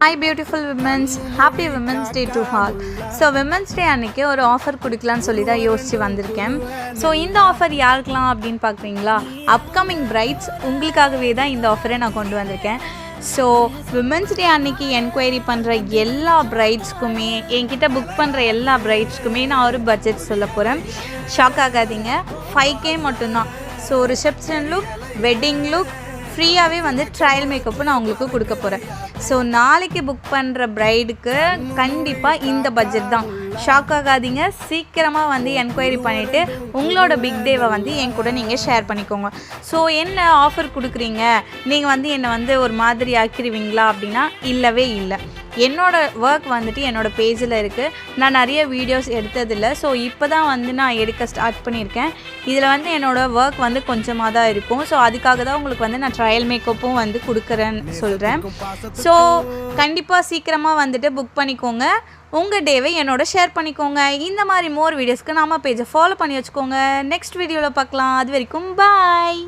Hi beautiful women's, happy women's day to all. So women's day அன்னைக்கு ஒரு offer கொடுக்கலான்னு சொல்லி தான் யோசிச்சு வந்திருக்கேன். ஸோ இந்த ஆஃபர் யாருக்கெல்லாம் அப்படின்னு பார்க்குறீங்களா, அப்கமிங் பிரைட்ஸ் உங்களுக்காகவே தான் இந்த ஆஃபரை நான் கொண்டு வந்திருக்கேன். ஸோ விமென்ஸ் டே அன்னைக்கு என்கொயரி பண்ணுற எல்லா பிரைட்ஸ்க்குமே, என்கிட்ட புக் பண்ணுற எல்லா பிரைட்ஸ்க்குமே நான் ஒரு பட்ஜெட் சொல்ல போகிறேன். ஷாக் ஆகாதீங்க, 5K மட்டும்தான். So reception look, wedding look, ஃப்ரீயாகவே வந்து ட்ரையல் மேக்கப்பு நான் உங்களுக்கு கொடுக்க போகிறேன். ஸோ நாளைக்கு புக் பண்ணுற ப்ரைடுக்கு கண்டிப்பாக இந்த பட்ஜெட் தான். ஷாக் ஆகாதீங்க, சீக்கிரமாக வந்து என்கொயரி பண்ணிவிட்டு உங்களோட பிக் டேவை வந்து என் கூட நீங்கள் ஷேர் பண்ணிக்கோங்க. ஸோ என்ன ஆஃபர் கொடுக்குறீங்க, நீங்கள் வந்து என்னை வந்து ஒரு மாதிரி ஆக்கிடுவீங்களா அப்படின்னா இல்லவே இல்லை. என்னோடய ஒர்க் வந்துட்டு என்னோடய பேஜில் இருக்குது. நான் நிறைய வீடியோஸ் எடுத்ததில்லை. ஸோ இப்போ தான் வந்து நான் எடுக்க ஸ்டார்ட் பண்ணியிருக்கேன். இதில் வந்து என்னோடய ஒர்க் வந்து கொஞ்சமாக தான் இருக்கும். ஸோ அதுக்காக தான் உங்களுக்கு வந்து நான் ட்ரையல் மேக்கப்பும் வந்து கொடுக்குறேன்னு சொல்கிறேன். ஸோ கண்டிப்பாக சீக்கிரமாக வந்துட்டு புக் பண்ணிக்கோங்க, உங்கள் டேவை என்னோட ஷேர் பண்ணிக்கோங்க. இந்த மாதிரி மோர் வீடியோஸ்க்கு நம்ம பேஜை ஃபாலோ பண்ணி வச்சுக்கோங்க. நெக்ஸ்ட் வீடியோவில் பார்க்கலாம். அது வரைக்கும் பாய்.